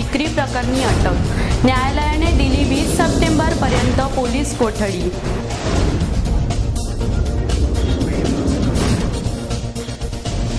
विक्री प्रकरणी अटक। न्यायालयाने दिली 20 सप्टेंबर पर्यंत पोलीस कोठडी।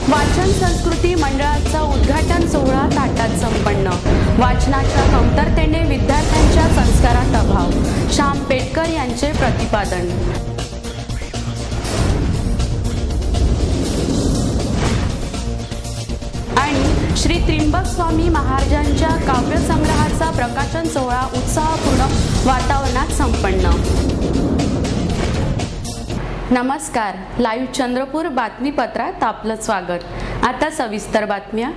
वाचन संस्कृती मंडळाचा उद्घाटन सोहळा थाटात संपन्न। वाचनाच्या कमतरतेने विद्यार्थ्यांच्या संस्कारात अभाव, श्याम पेटकर यांचे प्रतिपादन। आणि श्री त्रिंबक स्वामी महाराजांच्या काव्यसंग्रहाचा प्रकाशन सोहळा उत्साहपूर्ण वातावरणात संपन्न। नमस्कार, लाईव्ह चंद्रपूर बातमीपत्रात आपलं स्वागत। आता सविस्तर बातम्या।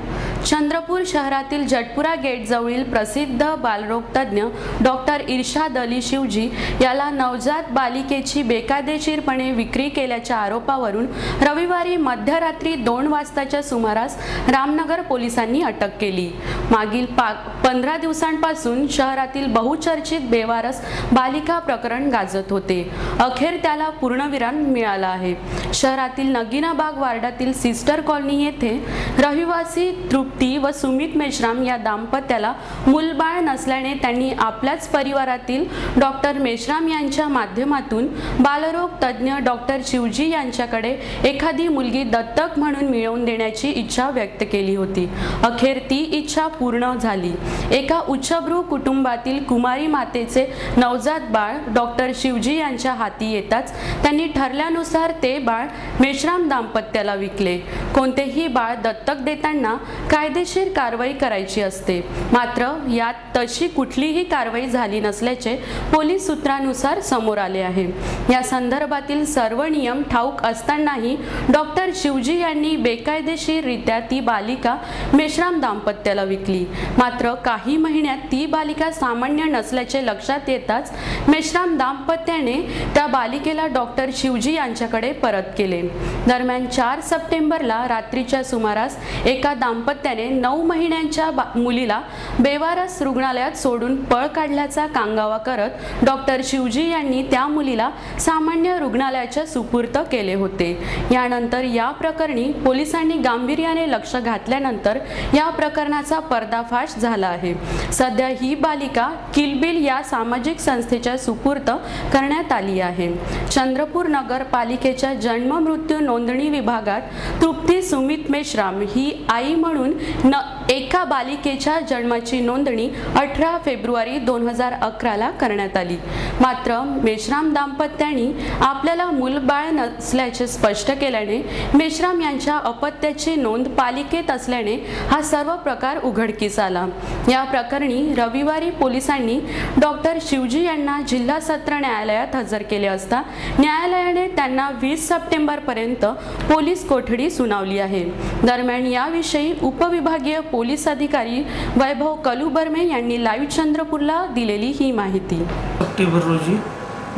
चंद्रपूर शहरातील जटपुरा गेट जवळील प्रसिद्ध बालरोग तज्ञ डॉक्टर इर्शाद अली शिवजी याला नवजात बालिकेची बेकायदेशीरपणे विक्री केल्याच्या आरोपावरून रविवारी मध्यरात्री 2 वाजताच्या सुमारास रामनगर पोलिसांनी अटक केली। मागील 15 दिवसांपासून शहरातील बहुचर्चित बेवारस बालिका प्रकरण गाजत होते। अखेर त्याला पूर्णविराम मिळाला आहे। शहरातील नगीनाबाग वार्डातील सिस्टर कॉलनी येथे रहिवासी तृप्ती व सुमित मेश्राम या दाम्पत्याला मूलबाळ नसल्याने त्यांनी आपल्याच परिवारातील डॉक्टर मेश्राम यांच्या माध्यमातून बालरोग तज्ञ डॉक्टर शिवजी यांच्याकडे एखादी मुलगी दत्तक म्हणून मिळवून देण्याची इच्छा व्यक्त केली होती। अखेर ती इच्छा पूर्ण झाली। एका उच्चभ्रू कुटुंबातील कुमारी मातेचे नवजात बाळ डॉक्टर शिवजी यांच्या हाती येताच त्यांनी ठरल्यानुसार ते बाळ मेश्राम दाम्पत्याला विकले। कोणतेही बाळ दत्तक देताना कायदेशीर कारवाई करायची असते, मात्र यात तशी कुठलीही कारवाई झाली नसल्याचे पोलीस सूत्रानुसार समोर आले आहे। या संदर्भातील सर्व नियम ठाऊक असतानाही डॉक्टर शिवजी यांनी बेकायदेशीररित्या ती बालिका मेश्राम दाम्पत्याला विकली। मात्र काही महिन्यात ती बालिका सामान्य नसल्याचे लक्षात येताच मेश्राम दाम्पत्याने त्या बालिकेला डॉक्टर शिवजी यांच्याकडे परत केले। दरम्यान 4 सप्टेंबरला रात्रीच्या सुमारास एका दाम्पत्याने 9 महिन्यांच्या मुलीला बेवारस रुग्णालयात सोडून पळ काढल्याचा कांगावा करत डॉक्टर शिवजी यांनी त्या मुलीला सामान्य रुग्णालयाच्या सुपूर्द केले होते। यानंतर या प्रकरणी पोलिसांनी गांभीर्याने लक्ष घातल्यानंतर या प्रकरणाचा पर्दाफाश झाला आहे। सध्या ही बालिका किलबिल या सामाजिक संस्थेच्या सुपूर्द करण्यात आली आहे। चंद्रपूर नगरपालिकेच्या जन्म मृत्यू नोंदणी विभागात तृप्ती सुमित मेश्राम ही आई म्हणून एका बालिकेच्या जन्माची नोंदणी 18 फेब्रुवारी 2011 ला करण्यात आली। मात्र मेश्राम दाम्पत्यांनी आपल्याला मूलबाळ नसल्याचे स्पष्ट केल्याने मेश्राम यांच्या अपत्याची नोंद पालिकेत असल्याने हा सर्व प्रकार उघडकीस आला। या प्रकरणी रविवारी पोलिसांनी डॉक्टर शिवजी यांना जिल्हा सत्र न्यायालयात हजर केले असता न्यायालयाने त्यांना 20 सप्टेंबर पर्यंत पोलीस कोठडी सुनावली आहे। दरम्यान याविषयी उपविभागीय पोलीस अधिकारी वैभव कलुबर्मे यांनी लाईव्ह चंद्रपूरला दिलेली ही माहिती। सप्टेंबर रोजी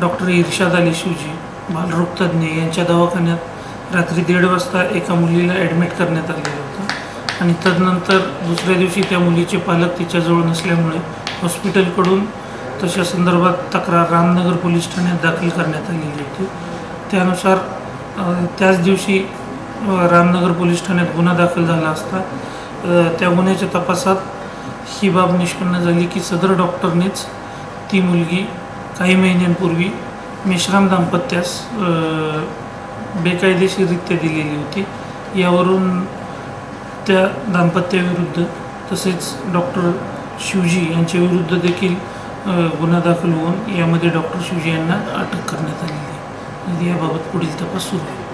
डॉक्टर इर्शाद अली शिवजी बालरोग तज्ञ यांच्या दवाखान्यात रात्री 1:30 वाजता एका मुलीला ॲडमिट करण्यात आलेलं होतं आणि तदनंतर दुसऱ्या दिवशी त्या मुलीचे पालक तिच्याजवळ नसल्यामुळे हॉस्पिटलकडून तशा संदर्भात तक्रार रामनगर पोलीस ठाण्यात दाखल करण्यात आलेली होती। त्यानुसार त्याच दिवशी रामनगर पोलीस ठाण्यात गुन्हा दाखल झाला असता त्या गुन्ह्याच्या तपासात ही बाब निष्पन्न झाली की सदर डॉक्टरनेच ती मुलगी काही महिन्यांपूर्वी मेश्राम दाम्पत्यास बेकायदेशीररित्या दिलेली होती। यावरून त्या दाम्पत्याविरुद्ध तसेच डॉक्टर शिवजी यांच्या विरुद्ध देखील गुन्हा दाखल होऊन यामध्ये डॉक्टर शिवजी यांना अटक करण्यात आलेली आहे। याबाबत पुढील तपास सुरू आहे।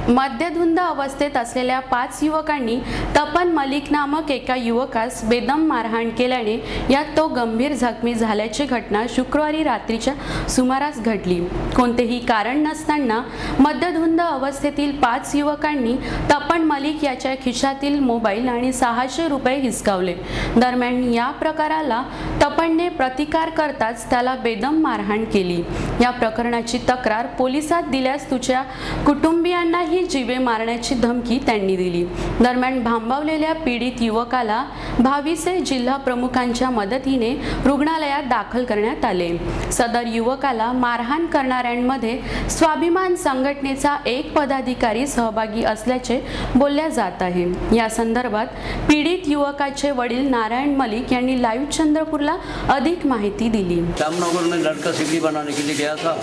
मद्यधुंद अवस्थेत असलेल्या 5 युवकांनी तपन मलिक नामक एका युवकास बेदम मारहाण केल्याने यात तो गंभीर जखमी झाल्याची घटना शुक्रवारी रात्रीच्या सुमारास घडली। कोणतेही कारण नसताना मद्यधुंद अवस्थेतील 5 युवकांनी तपन मलिक याच्या खिशातील मोबाईल आणि 600 रुपये हिसकावले। दरम्यान या प्रकाराला तपनने प्रतिकार करताच त्याला बेदम मारहाण केली। या प्रकरणाची तक्रार पोलिसात दिल्यास तुझ्या कुटुंबियांना कोणालाही जीवे मारण्याची धमकी त्यांनी दिली। दरम्यान भांबावलेल्या पीडित युवकाला भाविसे जिल्हा प्रमुखांच्या मदतीने रुग्णालयात दाखल करण्यात आले। सदर युवकाला मारहाण करणाऱ्यांमध्ये स्वाभिमान संघटनेचा एक पदाधिकारी सहभागी असल्याचे बोलल्या जात आहे। या संदर्भात पीडित युवकाचे वडील नारायण मलिक यांनी लाईव्ह चंद्रपूरला अधिक माहिती दिली। जामनगर में लड़का सिल्ली बनाने के लिए गया था।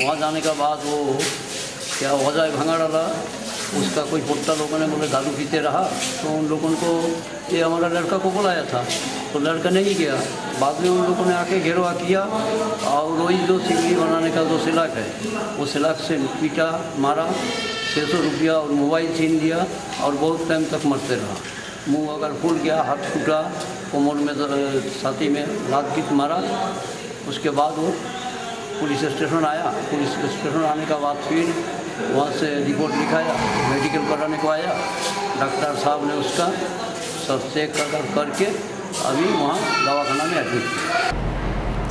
वहाँ जाने के बाद वो क्या हो जाए भंगा डाला, उसका कोई पोट्टा लोगों ने बोले दारू पीते रहा, तो उन लोगों को ये हमारा लड़का को बुलाया था, तो लड़का नहीं गया। बाद में उन लोगों ने आके घेरवा किया और वही जो सिल्ली बनाने का जो सिलाक है वो सिलाक से पीटा मारा, 600 रुपया और मोबाइल छीन लिया और बहुत टाइम तक मरते रहा। मुंह अगर फूल गया, हाथ फूटा, कोमर में छाती में लात गीत मारा। उसके बाद वो पुलिस स्टेशन आया। पुलिस स्टेशन आने के बाद फिर वहाँ से रिपोर्ट लिखाया, मेडिकल कराने को आया। डॉक्टर साहब ने उसका सब चेक करके अभी वहाँ दवाखाना में एडमिट किया।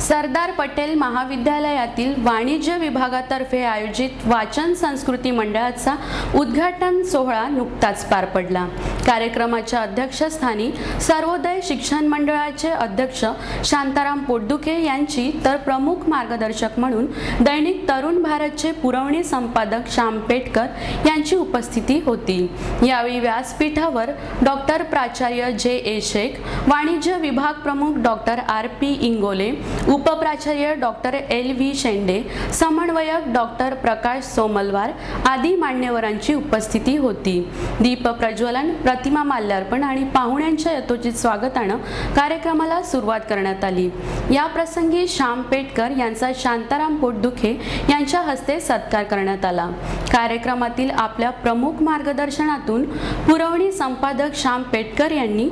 सरदार पटेल महाविद्यालयातील वाणिज्य विभागातर्फे आयोजित वाचन संस्कृती मंडळाचा उद्घाटन सोहळा नुकताच पार पडला। कार्यक्रमाच्या अध्यक्षस्थानी सर्वोदय शिक्षण मंडळाचे अध्यक्ष शांताराम पोटदुखे यांची तर प्रमुख मार्गदर्शक म्हणून दैनिक तरुण भारतचे पुरवणी संपादक श्याम पेटकर यांची उपस्थिती होती। यावेळी व्यासपीठावर डॉक्टर प्राचार्य जे.ए. शेख, वाणिज्य विभाग प्रमुख डॉक्टर आर.पी. इंगोले, उपप्राचार्य डॉक्टर एल.व्ही. शेंडे, समन्वयक डॉक्टर प्रकाश सोमलवार आदी मान्यवरांची उपस्थिती होती। दीप प्रज्वलन, प्रतिमा माल्यार्पण आणि पाहुण्यांच्या यथोचित स्वागतानं कार्यक्रमाला सुरुवात करण्यात आली। या प्रसंगी श्याम पेटकर यांचा शांताराम पोटदुखे यांच्या हस्ते सत्कार करण्यात आला। कार्यक्रमातील आपल्या प्रमुख मार्गदर्शनातून पुरवणी संपादक श्याम पेटकर यांनी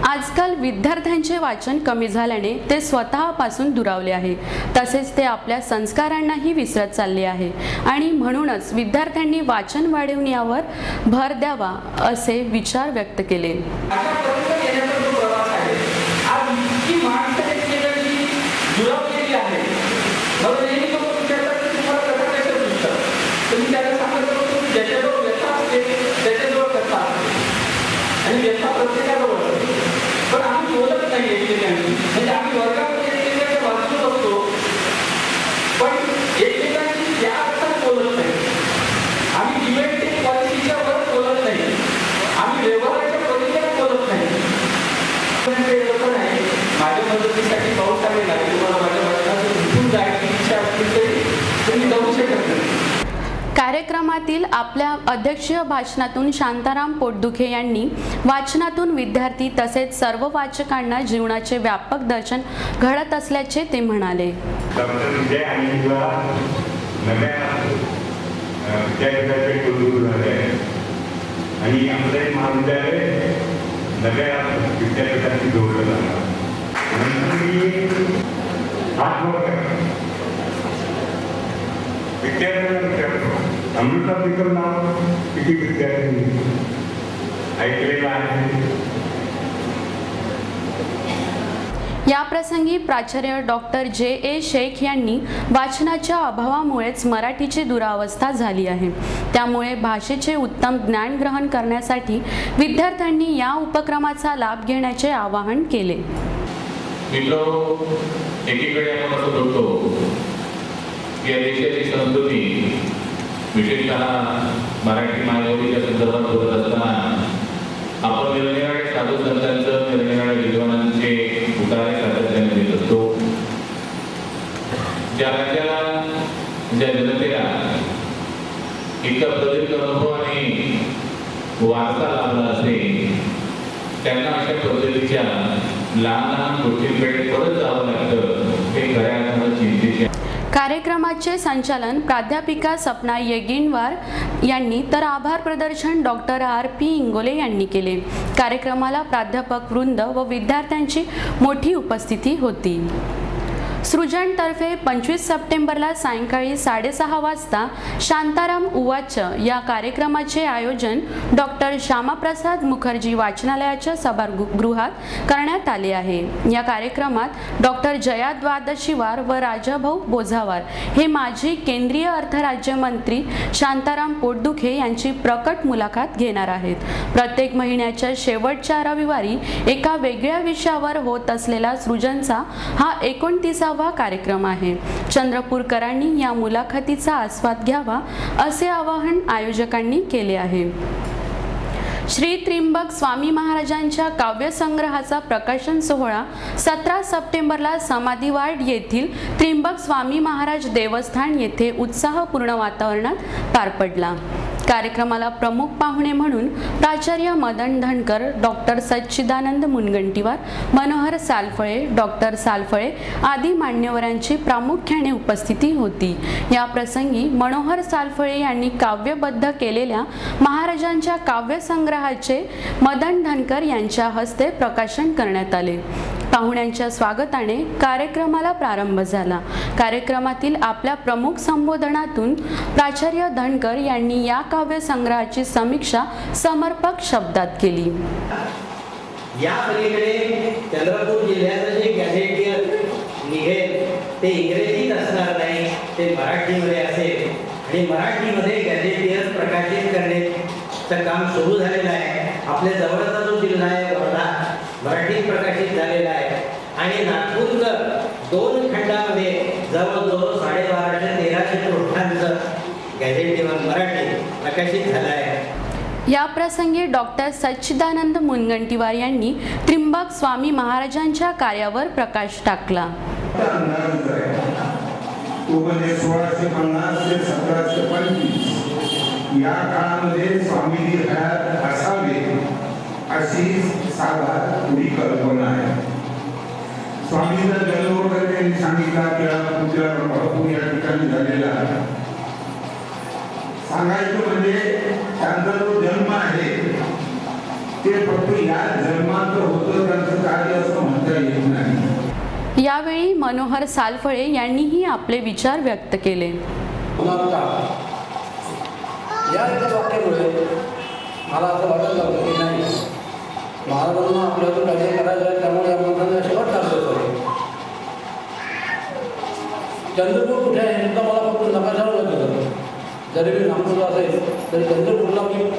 आजकाल विद्यार्थ्यांचे वाचन कमी झाल्याने ते स्वतःपासून दुरावले आहे, तसेच ते आपल्या संस्कारांनाही विसरत चालले आहे आणि म्हणूनच विद्यार्थ्यांनी वाचन वाढवण्यावर भर द्यावा असे विचार व्यक्त केले। कार्यक्रमातील आपल्या अध्यक्षीय भाषणातून शांताराम पोटदुखे यांनी वाचनातून विद्यार्थी तसेच सर्व वाचकांना जीवनाचे व्यापक दर्शन घडत असल्याचे ते म्हणाले। आणि आपले महाविद्यालय नव्या विद्यापीठाशी जोडलं जाणार। विद्यार्थ्यांना विचारतो, अमृताचं नाव किती विद्यार्थ्यांनी ऐकलेलं आहे? या प्रसंगी प्राचार्य डॉक्टर जे.ए. शेख यांनी वाचनाच्या अभावामुळेच मराठीची दुरावस्था झाली आहे, त्यामुळे भाषेचे उत्तम ज्ञान ग्रहण करण्यासाठी विद्यार्थ्यांनी या उपक्रमाचा लाभ घेण्याचे आवाहन केले। मित्रो, एकीकडे आपण असं बोलतो की या देशाची संस्कृती विशेषतः मराठी मायबोलीच्या संदर्भात बोलत असताना आपण निरनिराळे साधू संतांचं, निरनिराळे विद्वानांचे उतारे सातत्याने देत असतो। ज्या राज्याला, ज्या जनतेला इतका प्रदीर्घ अनुभव आणि वारसा लाभला असेल, त्यांना अशा पद्धतीच्या लहान लहान गोष्टींकडे परत जावं लागतं, हे खऱ्या अर्थानं चिंतेचे। कार्यक्रमाचे संचालन प्राध्यापिका सपना येगिनवार यांनी तर आभार प्रदर्शन डॉक्टर आर.पी. इंगोले यांनी केले। कार्यक्रमाला प्राध्यापक वृंद व विद्यार्थ्यांची मोठी उपस्थिती होती। सृजनतर्फे 25 सप्टेंबरला सायंकाळी 6:30 वाजता शांताराम उवाच या कार्यक्रमाचे आयोजन डॉक्टर श्यामाप्रसाद मुखर्जी वाचनालयाच्या सभागृहात करण्यात आले आहे। या कार्यक्रमात डॉक्टर जया द्वादशीवार व राजाभाऊ बोझावार हे माजी केंद्रीय अर्थ राज्यमंत्री शांताराम पोटदुखे यांची प्रकट मुलाखत घेणार आहेत। प्रत्येक महिन्याच्या शेवटच्या रविवारी एका वेगळ्या विषयावर होत असलेला सृजनचा हा 29वा कार्यक्रम आहे। चंद्रपूरकरांनी या मुलाखतीचा आस्वाद घ्यावा असे आवाहन आयोजकांनी केले आहे। श्री त्र्यंबक स्वामी महाराजांच्या काव्यसंग्रहाचा प्रकाशन सोहळा 17 सप्टेंबरला समाधीवाड येथील त्र्यंबक स्वामी महाराज देवस्थान येथे उत्साहपूर्ण वातावरणात पार पडला। कार्यक्रमाला प्रमुख पाहुणे म्हणून प्राचार्य मदन धनकर, डॉक्टर सच्चिदानंद मुनगंटीवार, मनोहर सालफळे, डॉक्टर सालफळे आदी मान्यवरांची प्रामुख्याने उपस्थिती होती। या प्रसंगी मनोहर सालफळे यांनी काव्यबद्ध केलेल्या महाराजांच्या काव्यसंग्रहाचे मदन धनकर यांच्या हस्ते प्रकाशन करण्यात आले। पाहुण्यांच्या स्वागताने कार्यक्रमाला प्रारंभ झाला। कार्यक्रमातील आपल्या प्रमुख संबोधनातून प्राचार्य धनकर यांनी या काव्य संग्रहाची समीक्षा समर्पक शब्दात केली। या पलीकडे चंद्रपूर जिल्ह्याचं जे गॅझेटियर निघेल ते इंग्रजीत असणार नाही, ते मराठीमध्ये असेल आणि मराठीमध्ये गॅझेटियर प्रकाशित करण्याचं काम सुरू झालेलं आहे। आपल्या जवळचा जो जिल्हा आहे वर्धा मराठीत प्रकाशित झालेला आहे आणि नागपूरचं 2 खंडामध्ये जवळजवळ 1250-1300 पृष्ठांचं गॅझेटियर मराठी प्रकाशित झालं आहे। या प्रसंगी डॉक्टर सच्चिदानंद मुनगंटीवार यांनी त्र्यंबक स्वामी महाराजांच्या कार्यावर प्रकाश टाकला। तो म्हणजे 1650 ते 1725 या काळामध्ये स्वामीजी हयात असावे अशी साधा थोडी कल्पना आहे। स्वामींचा जन्म वगैरे त्यांनी सांगितला की भरपूर या ठिकाणी झालेला सांगायचं म्हणजे त्यांचा जो जन्म आहे ते फक्त या जन्मात होतं त्यांचं कार्य असं म्हणता येत नाही। यावेळी मनोहर सालफळे यांनीही आपले विचार व्यक्त केले। या वाक्यामुळे मला असं वाटत लागलं की नाही, महाराजांना आपल्याकडून कार्य करायचं आहे, त्यामुळे या माणसांना शेवट टाकलं पाहिजे। चंद्रपूर कुठे आहे हे मला फक्त नकाशावर माहिती होतं। जरी मी नागपूरला असेल तरी चंद्रपूरला मी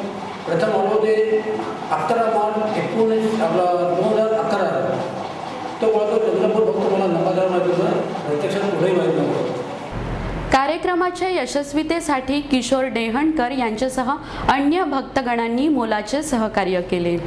प्रथम आलो ते 11 मार्च 2011 तो बोलतो चंद्रपूर फक्त मला नकाशावर माहिती होतं, प्रत्यक्षात कुठेही माहीत नव्हतं। कार्यक्रमाच्या यशस्वीतेसाठी किशोर डेहणकर यांच्यासह अन्य भक्तगणांनी मोलाचे सहकार्य केले।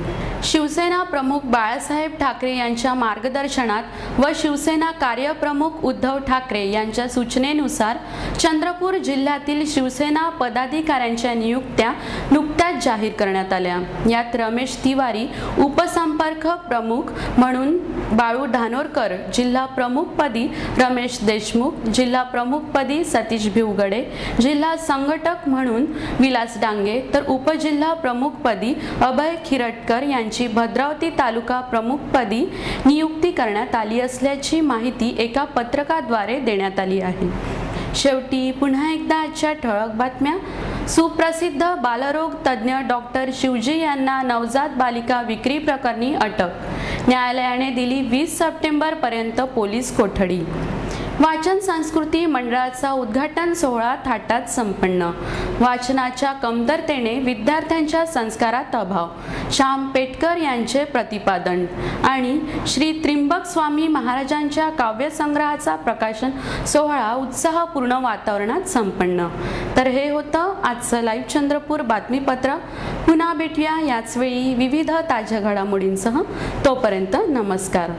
शिवसेना प्रमुख बाळासाहेब ठाकरे यांच्या मार्गदर्शनात व शिवसेना कार्यप्रमुख उद्धव ठाकरे यांच्या सूचनेनुसार चंद्रपूर जिल्ह्यातील शिवसेना पदाधिकाऱ्यांच्या नियुक्त्या नुकत्याच जाहीर करण्यात आल्या। यात रमेश तिवारी उपसंपर्क प्रमुख म्हणून बाळू धानोरकर, जिल्हा प्रमुखपदी रमेश देशमुख, जिल्हा प्रमुखपदी सतीश भिवगडे, जिल्हा संघटक म्हणून विलास डांगे तर उपजिल्हा प्रमुखपदी अभय खिरटकर यांची भद्रावती तालुका प्रमुखपदी नियुक्ती करण्यात आली असल्याची माहिती एका पत्रकाद्वारे देण्यात आली आहे। शेवटी पुन्हा एकदा आजच्या ठळक बातम्या। सुप्रसिद्ध बालरोग तज्ज्ञ डॉक्टर शिवजी यांना नवजात बालिका विक्री प्रकरणी अटक, न्यायालयाने दिली 20 सप्टेंबर पर्यंत पोलीस कोठडी। वाचन संस्कृती मंडळाचा उद्घाटन सोहळा थाटात संपन्न, वाचनाच्या कमतरतेने विद्यार्थ्यांच्या संस्कारात अभाव, श्याम पेटकर यांचे प्रतिपादन आणि श्री त्र्यंबक स्वामी महाराजांच्या काव्यसंग्रहाचा प्रकाशन सोहळा उत्साहपूर्ण वातावरणात संपन्न। तर हे होतं आजचं लाईव्ह चंद्रपूर बातमीपत्र। पुन्हा भेटूया याच वेळी विविध ताज्या घडामोडींसह। तोपर्यंत नमस्कार।